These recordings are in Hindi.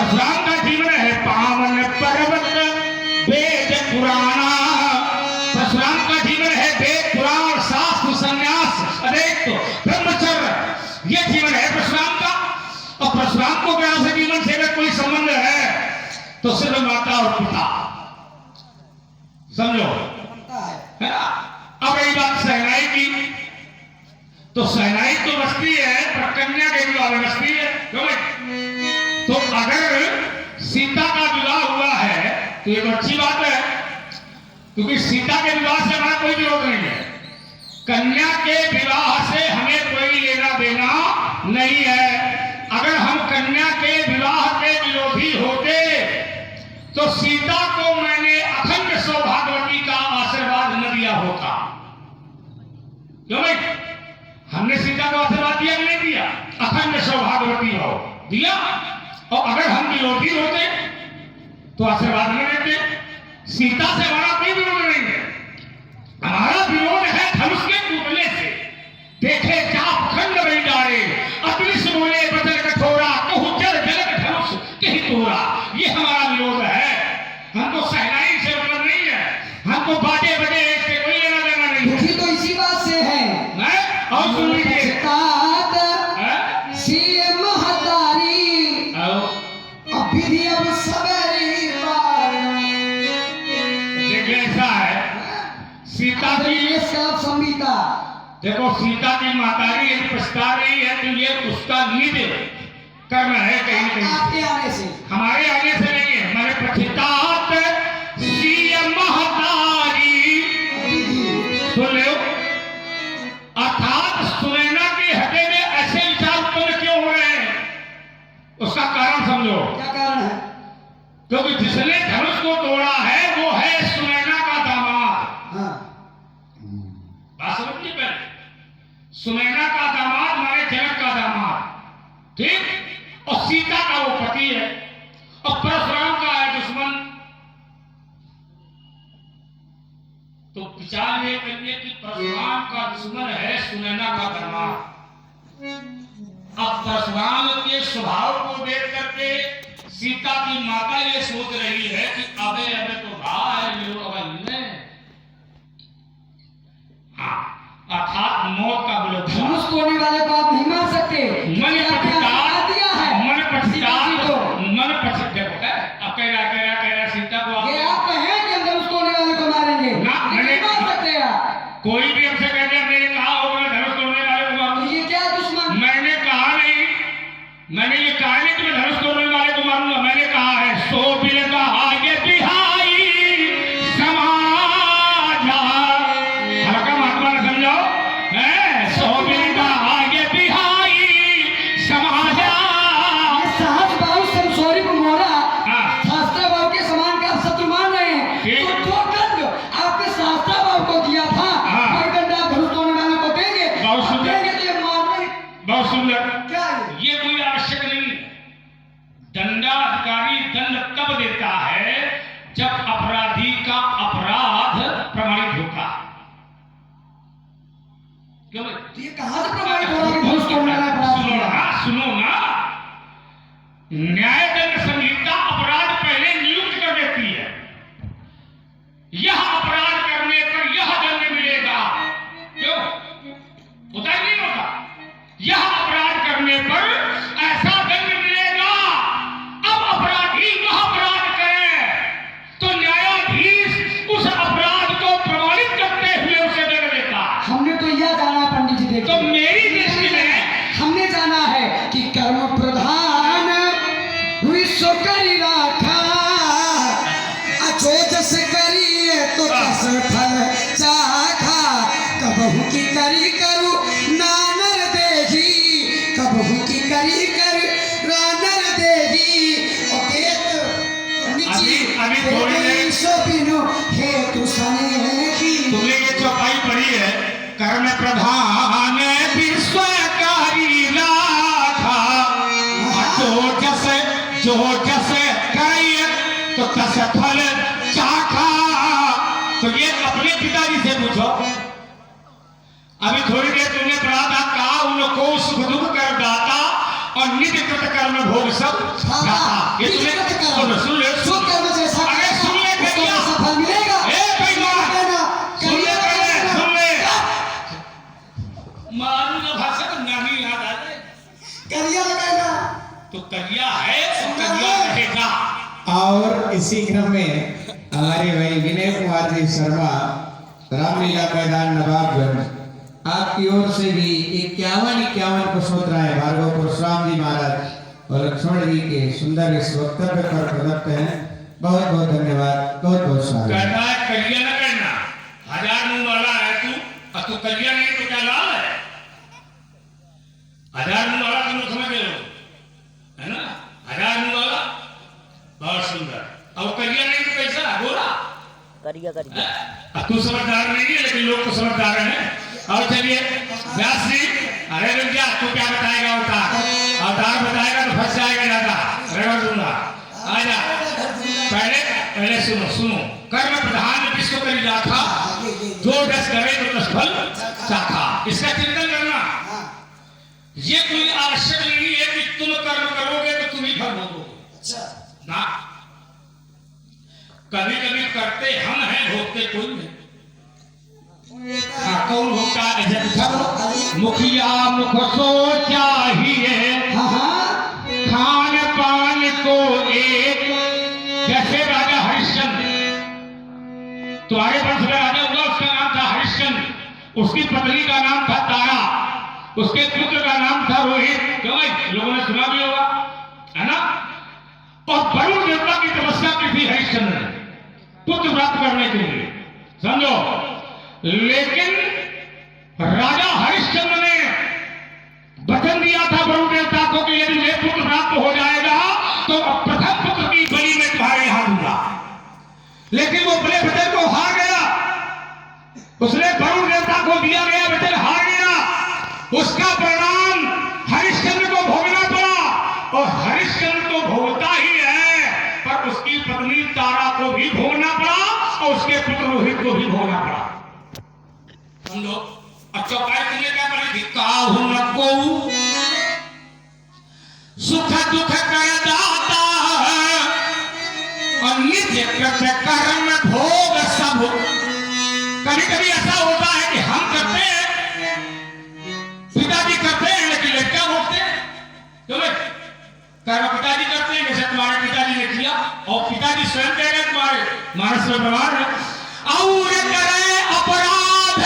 परशुराम का जीवन है पावन पर्वत वेद पुराणा। परशुराम का जीवन है वेद पुराण शास्त्र संन्यास अनेक ब्रह्मचर्य, ये जीवन है परशुराम का। और परशुराम को ग्राम से जीवन से अगर कोई संबंध है तो सिर्फ माता और पिता, समझो है ना। अब यही बात सहनाई की, तो सहनाई तो बसती है पर कन्या के विवाह में बसती है, क्यों भाई? तो अगर सीता का विवाह हुआ है तो ये तो अच्छी बात है, क्योंकि सीता के विवाह से हमारा कोई विरोध नहीं है। कन्या के विवाह से हमें कोई लेना देना नहीं है। अगर हम कन्या के विवाह के विरोधी होते तो सीता को मैंने अखंड सौभाग्यवती का आशीर्वाद न दिया होता, क्यों भाई? हमने सीता को आशीर्वाद दिया कि नहीं दिया? अखंड सौभाग्यवती हो दिया। और अगर हम विरोधी होते तो आशीर्वाद नहीं देते। सीता से हमारा कोई विरोध नहीं है, हमारा विरोध है धनुष के टूटने से। देखे चाप खंड बन डाले, अतृष बोले बदल कठोरा, कहूं जल जलक धनुष कहीं तोड़ा, ये हमारा विरोध है। हमको सहनाई से मतलब नहीं है, हमको बाटे बटे से कोई लेना देना नहीं है। दुखी तो इसी बात से है। और सुन लीजिए सीता की संहिता, देखो सीता की मातारी यदि पछता रही है तो ये उसका निध कर्म है कहीं न कहीं। आपके आने से, हमारे आने से नहीं है। हमारे पछतात सीय महतारी सुन लो, अर्थात सुनैना के हृदय में ऐसे विचार उत्पन्न क्यों हो रहे हैं, उसका कारण समझो। क्या कारण है? क्योंकि जिसने धनुष को तोड़ा है वो है सुनैना का दामाद। हाँ। बात समझिए पहले, सुनैना का दामाद माने जनक का दामाद, ठीक? और सीता का वो पति है, और परशुराम का है दुश्मन। तो विचार ये करिए कि परशुराम का दुश्मन है सुनैना का दामाद। अब परशुराम के स्वभाव को देख करके सीता की माता ये सोच रही है कि अबे अबे तो भाई अर्थात मौत का विरोध। धनुष तोड़ने वाले को आप नहीं मार सकते। मन पछता दिया है, मन पछता तो मन पछता देखो है। अब कह रहा सीता को ये आप कहें कि हम धनुष तोड़ने वाले को मारेंगे ना, नहीं मार सकते आप। कोई भी हमसे कहते हैं मैंने कहा होगा धनुष तोड़ने वाले को मारूंगा, तो ये क्या दुश्मन? मैंने कहा नहीं, मैंने ये कहा नहीं कि मैं धनुष तोड़ने वाले को मारूंगा। मैंने कहा है सो बिल कहा ये बिहाई समाजा, हल्का महात्मा ने समझाओ है। सो बिल कहा ये बिहाई समाजा, सहज भाव संसोरी को मोरा हाँ। शास्त्र भाव के समान का शत्रु मान रहे हैं। ठीक। तो जो दंड आपके शास्त्र भाव को दिया था, हाँ। वही दंड आप धनुष तोड़ने वाले को देंगे। बहुत सुंदर। देंगे तो ये मारने बहुत सुंदर। क्या है? ये कोई आवश्यक नहीं है। दंडाधिकारी दंड तब देता है जब अपराधी का अपराध प्रमाणित होता है। क्यों भाई? तो ये कहां से प्रमाणित हो रहा है कि धनुष तोड़ने वाला अपराध सुनो किया? ना, सुनो ना, न्याय दंड संहिता अपराध पहले नियुक्त कर देती है। यह अपराध करने पर यह दंड मिलेगा, क्यों होता ही नहीं होता? यह अपराध करने पर ऐसा दंड मिलेगा। अब अपराधी वह अपराध करे तो न्यायाधीश उस अपराध को प्रमाणित करते हुए उसे दंड देता। हमने तो यह जाना है पंडित जी, देखिए तो मेरी दृष्टि में हमने जाना है कि कर्म प्रधान विश्व करी राखा, अचोट से करिए तो कस फल चाखा, कबहू की करी करू नानर देही, कबहू की करी कर रानर देही। अभी थोड़ी देर बिनु हेतु सने की। तुमने ये चौपाई पढ़ी है, कर्म प्रधान विश्वकारी राखा, जो जैसे करिए तो तस फल चाखा। तो ये अपने पिताजी से पूछो। अभी थोड़ी देर तुमने पढ़ा था, का उनको सुख दुख कर दाता और और नित्य कृत कर्म भोग सब दाता। ये सुन ले जो कर्म जैसा अरे सुन ले उसको करिया। वैसा फल मिलेगा। ए बेईमान, सुन ले पहले, सुन ले। मारूंगा भाषा तो नानी याद आ जाए। करिया लगाना तो करिया है तो करिया रहेगा। और इसी क्रम में हमारे भाई विनय कुमार जी शर्मा रामलीला मैदान नवाबगंज आपकी ओर से भी 51 पुष्पोत्तराएं भार्गव परशुराम जी महाराज और लक्ष्मण जी के सुंदर इस वक्तव्य पर प्रदत्त हैं। बहुत बहुत धन्यवाद, बहुत बहुत स्वागत। कहता है करिया न करना, 1000 मुंह वाला है तू, और तू करिया नहीं तो क्या लाल है? 1000 मुंह वाला तुम समझ रहे हो, है ना? 1000 मुंह वाला बहुत सुंदर, और करिया नहीं तो कैसा है? गोरा करिया करिया। तू समझदार नहीं है लेकिन लोग तो समझदार हैं। और चलिए व्यास जी, अरे रुक जा, तू क्या बताएगा? अवतार बताएगा तो फंस जाएगा ज्यादा, रगड़ दूंगा। आजा, पहले सुनो। कर्म प्रधान विश्व करी जाथा, जो दस करे तो 10 फल चाखा। इसका चिंतन करना, ये कोई आवश्यक नहीं है कि तुम कर्म करोगे तो तुम ही फल भोगोगे ना। कभी कभी करते हम हैं, भोगते कोई नहीं। कौन भोगता है? मुखिया मुख सो चाहिए, खान पान को एक। जैसे राजा हरिश्चंद्र, तुम्हारे वंश में राजा हुआ, उसका नाम था हरिश्चंद्र, उसकी पत्नी का नाम था तारा, उसके पुत्र का नाम था रोहित। क्यों भाई, लोगों ने सुना भी होगा, है ना? और वरुण देवता की तपस्या की थी हरिश्चंद्र ने पुत्र प्राप्त करने के लिए, समझो। लेकिन राजा हरिश्चंद्र ने वचन दिया था वरुण देवता को कि यदि मुझे पुत्र प्राप्त हो जाएगा तो प्रथम पुत्र की बलि में तुम्हारे यहां दूंगा। लेकिन वो अपने वचन को हार गया, उसने वरुण देवता को दिया गया वचन हार गया। उसका परिणाम हरिश्चंद्र को भोगना पड़ा, और हरिश्चंद्र तो भोगता ही है, पर उसकी पत्नी तारा को भी भोगना पड़ा, और उसके पुत्र रोहित को भी भोगना पड़ा। समझो। अच्छा भाई, तुमने क्या बोली थी? काहू न को सुख दुख कर दाता है, और नित्य कृत कर्म भोग सब। कभी कभी ऐसा होता है कि हम करते हैं, पिताजी करते हैं, लेकिन लड़का भोगते हैं। क्यों भाई? कर्म पिताजी करते हैं, जैसे तुम्हारे पिताजी ने किया, और पिताजी स्वयं कह रहे तुम्हारे मानस में प्रमाण है। और करे अपराध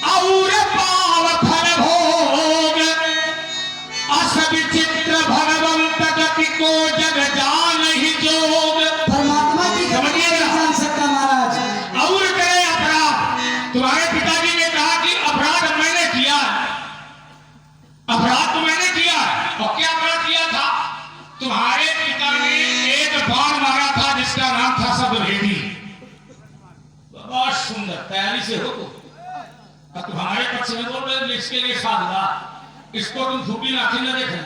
और पाव फल भोग, अस विचित्र भगवंत गति को जग जान ही जोग। परमात्मा की गति समझिए नहीं जान सकता महाराज। और करे अपराध, तुम्हारे पिताजी ने कहा कि अपराध मैंने किया, अपराध तो मैंने किया। और क्या अपराध किया था? तुम्हारे पिता ने एक बाण मारा था जिसका नाम था शब्दभेदी। बहुत सुंदर, तैयारी से हो तो। तुम्हारे पक्ष में बोल रहे, इसके लिए साधुआ, इसको तुम झूठी नाखी न देखना।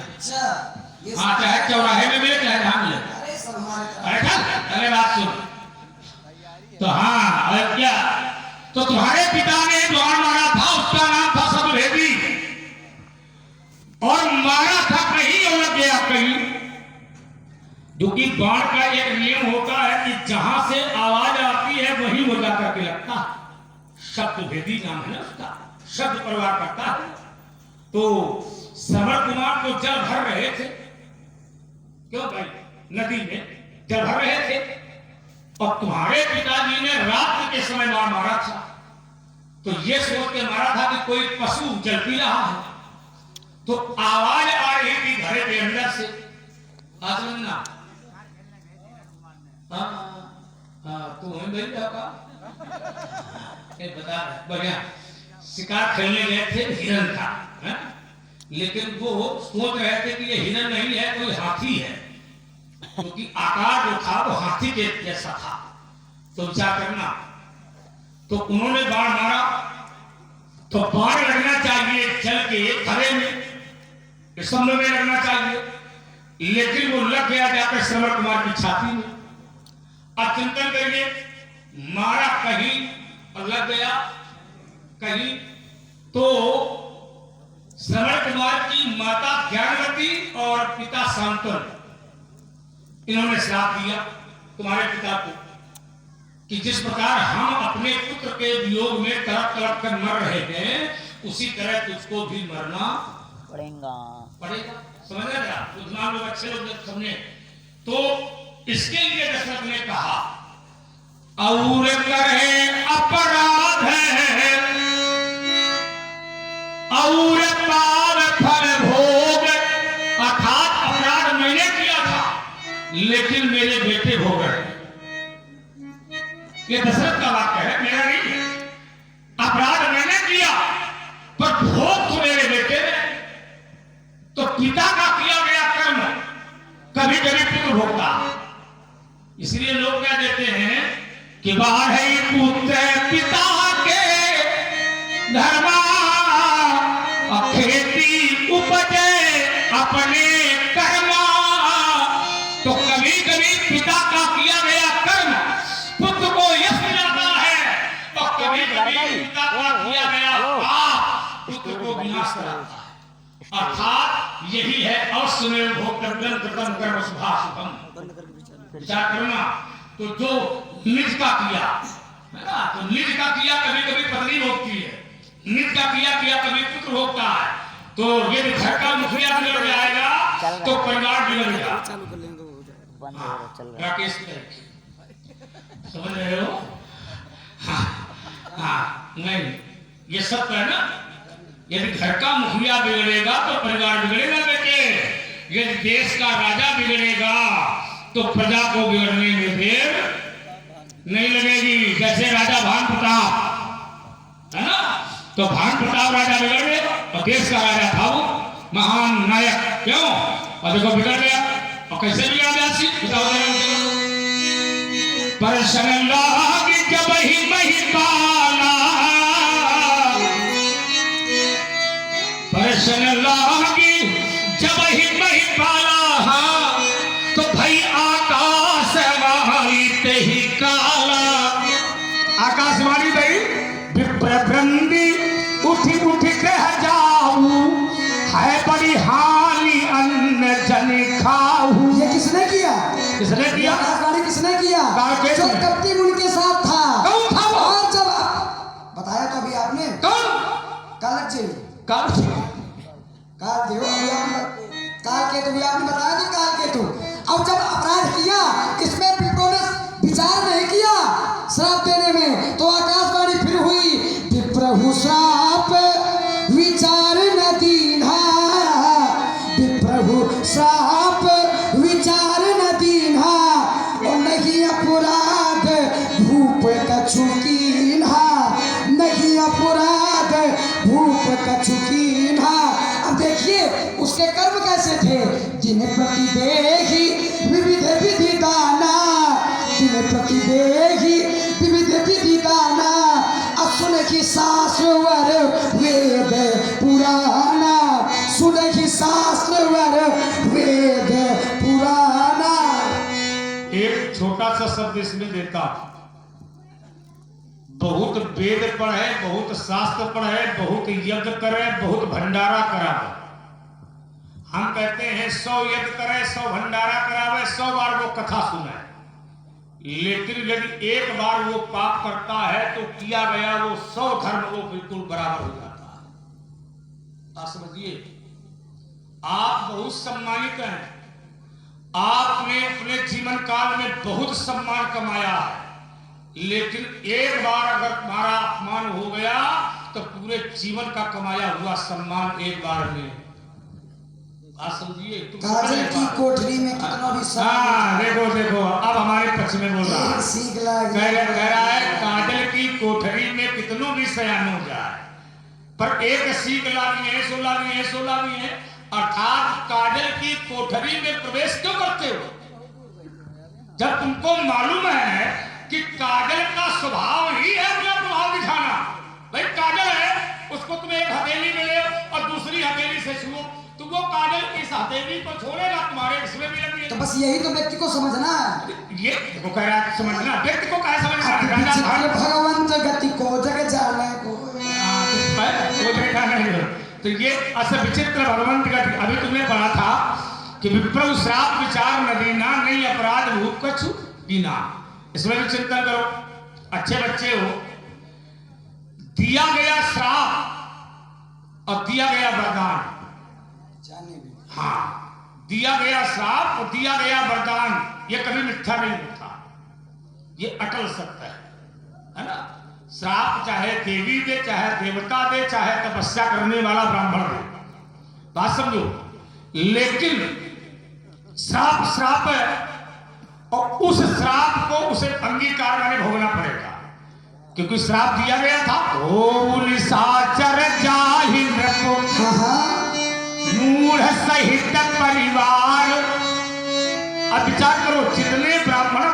हाँ, चाहे चौराहे में मिले चाहे जहां मिले। अरे चल, पहले बात सुन। तो हाँ, और क्या? तो तुम्हारे पिता ने बाण मारा था, उसका नाम था शब्दभेदी, और मारा था कहीं और लग गया कहीं। क्योंकि बाण का एक नियम होता है कि जहां से आवाज आती है वहीं वो जाकर के लगता है। शब्दभेदी नाम है ना उसका, शब्द प्रवाह करता है। तो श्रवण कुमार को जल भर रहे थे, क्यों भाई? नदी में जल भर रहे थे, और तुम्हारे पिताजी ने रात के समय बाण मारा था। तो ये सोच के मारा था कि कोई पशु जल पी रहा है, तो आवाज आ रही थी घर के अंदर से। आसमन्ना, तू हमें मिल जाएगा? बता बढ़िया। शिकार खेलने गए थे, हिरन था, है? लेकिन वो सोच रहे थे कि ये हिरन नहीं है, कोई हाथी है, क्योंकि आकार जो था वो हाथी के जैसा था। तो विचार करना, तो उन्होंने बाण मारा, तो बाण लगना चाहिए जल के खड़े में, स्तंभ में लगना चाहिए, लेकिन वो लग गया जाकर श्रवण कुमार की छाती में। अब चिंतन करिए, मारा कहीं और लग गया कहीं, तो श्रवण कुमार की माता ज्ञानवती और पिता शांतनु, इन्होंने श्राप दिया तुम्हारे पिता को कि जिस प्रकार हम अपने पुत्र के वियोग में तड़प तड़प कर मर रहे हैं, उसी तरह तुझको भी मरना पड़ेगा। समझ रहे हैं? बुद्धिमान लोग, अच्छे लोग जब समझे तो इसके लिए दशरथ ने कहा और करे अपराध है और पाप फल भोग, अर्थात अपराध मैंने किया था लेकिन मेरे बेटे भोग रहे। ये दशरथ का वाक्य है, मेरा नहीं है। अपराध मैंने किया पर भोग तो मेरे बेटे ने। तो पिता का किया गया कर्म कभी कभी पुत्र भोगता। इसलिए लोग क्या देते हैं कि बाहर है पुत्र पिता के धर्मा, खेती उपजे अपने कर्मा। तो कभी कभी पिता का किया गया कर्म पुत्र को यश मिलता है और कभी कभी पिता का किया गया पाप पुत्र को विनाश कराता है। अर्थात यही है अवश्य में भोक्तव्यम कृतम कर्म शुभाशुभम। विचार करना, तो जो निज का किया है ना, तो निज का किया कभी कभी पत्नी भोगती है, निज का किया कभी पुत्र भोगता है। तो यदि घर का मुखिया बिगड़ जाएगा तो परिवार बिगड़ जाएगा। राकेश समझ रहे हो? हाँ, नहीं, ये सत्य है ना। यदि घर का मुखिया बिगड़ेगा तो परिवार बिगड़ेगा बेटे। यदि देश का राजा बिगड़ेगा तो प्रजा को बिगड़ने में देर नहीं लगेगी। जैसे राजा भान प्रताप है ना, तो भान प्रताप राजा बिगड़ गया और देश का राजा था वो महान नायक, क्यों? और देखो बिगड़ गया। और कैसे बिगड़ा जासी बताओ। परसन लागी जब ही महिपाला, परसन लागी जब ही महिपाला, तो भाई आकाश वाली ते ही काला। आकाशवाणी भाई विप्रवृंदी उठी उठी कह जाऊं, है बड़ी हानि अन्न जन खाऊं। ये किसने किया? किसने किया? आकाशवाणी किसने किया? जो कपटी उनके साथ था। कौन था वो? और जब बताया तो अभी आपने कौन? कालक काल देव काल केतु भी आपने बताया तो काल केतु। अब जब अपराध किया इसमें विप्रो ने विचार नहीं किया श्राप देने में, तो आकाशवाणी फिर हुई विप्रभु श्राप विचार न दीन्हा, विप्रभु श्राप विचार न दीन्हा, और नहीं अपराध भूप कछु कीन्हा, नहीं अपराध भूप कछु कीन्हा। अब देखिए उसके कर्म कैसे थे। जिन्हें प्रति देही विविध विधि दाना, जिन्हें प्रति देही विविध विधि दाना, सुन की शास्त्र वर वेद पुराना, सुन की शास्त्र वर वेद पुराना। एक छोटा सा शब्द इसमें देता, बहुत वेद पढ़े, बहुत शास्त्र पढ़े, बहुत यज्ञ करे, बहुत भंडारा करावे। हम कहते हैं 100 यज्ञ करे, 100 भंडारा करावे, 100 बार वो कथा सुने, लेकिन यदि एक बार वो पाप करता है तो किया गया वो 100 धर्म वो बिल्कुल बराबर हो जाता है। आप समझिए, आप बहुत सम्मानित हैं, आपने अपने जीवन काल में बहुत सम्मान कमाया है, लेकिन एक बार अगर तुम्हारा अपमान हो गया तो पूरे जीवन का कमाया हुआ सम्मान एक बार में। आप समझिए, काजल की कोठरी में कितना भी देखो देखो अब हमारे पक्ष में बोल रहा है, सीख कह रहा है काजल की कोठरी में कितनों भी सयान हो जाए पर एक सीख लानी है, 16 लानी है, 16 लानी है। अर्थात काजल की कोठरी में प्रवेश क्यों करते हो? जब तुमको मालूम है कि काजल का स्वभाव ही है अपना प्रभाव दिखाना। भाई काजल है, उसको तुम एक हथेली में ले और दूसरी हथेली से छुओ, तो वो काजल इस हथेली को छोड़ेगा, तुम्हारे इसमें भी लगी। तो बस यही तो व्यक्ति को समझना है। ये देखो कह रहा है समझना, व्यक्ति को क्या समझना? भगवंत गति को जग जाने को। वो देखा नहीं, तो ये अस विचित्र भगवंत का अभी तुमने पढ़ा था कि विप्रव श्राप विचार नदीना नहीं अपराध भूप कछु दीना। इसमें भी चिंतन करो, अच्छे बच्चे हो। दिया गया श्राप और दिया गया वरदान, हाँ, दिया गया श्राप और दिया गया वरदान, ये कभी मिथ्या नहीं होता, ये अटल सत्य है ना। श्राप चाहे देवी दे, चाहे देवता दे, चाहे तपस्या करने वाला ब्राह्मण दे, बात समझो। लेकिन श्राप श्राप है और उस श्राप को उसे अंगीकार माने भोगना पड़ेगा, क्योंकि श्राप दिया गया था। ओ निशाचर जाहि नृपो मूढ़ सहित परिवार। अब विचार करो, जितने ब्राह्मण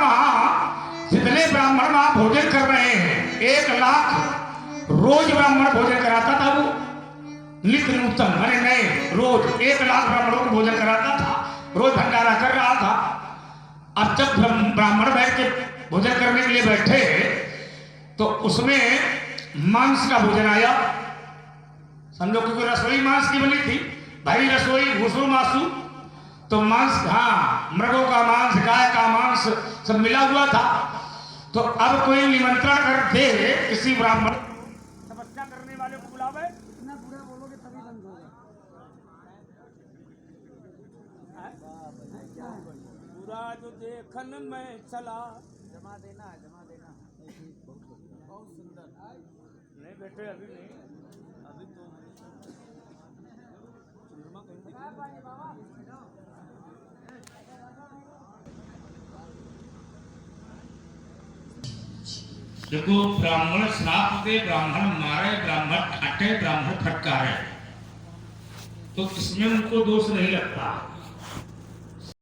वहां भोजन कर रहे हैं, 1 लाख रोज ब्राह्मण भोजन कराता था वो, नित्य नूतन माने नए, रोज 1 लाख ब्राह्मणों को भोजन कराता था, रोज भंडारा कर रहा था। अब जब ब्राह्मण बैठ के भोजन करने के लिए बैठे तो उसमें मांस का भोजन आया, समझो क्योंकि रसोई मांस की बनी थी, भाई रसोई घुसो मासू, तो मांस, हाँ, मृगों का मांस, गाय का मांस सब मिला हुआ था। तो अब कोई निमंत्रण कर दे किसी ब्राह्मण, तपस्या करने वाले को बुलावे, इतना बुरा बोलोगे तभी बंद होगा। पूरा जो देखन में चला, जमा देना बहुत सुंदर। नहीं बेटे अभी नहीं, अभी तो देखो, ब्राह्मण श्राप दे, ब्राह्मण मारे, ब्राह्मण काटे, ब्राह्मण फटकारे, तो इसमें उनको दोष नहीं लगता।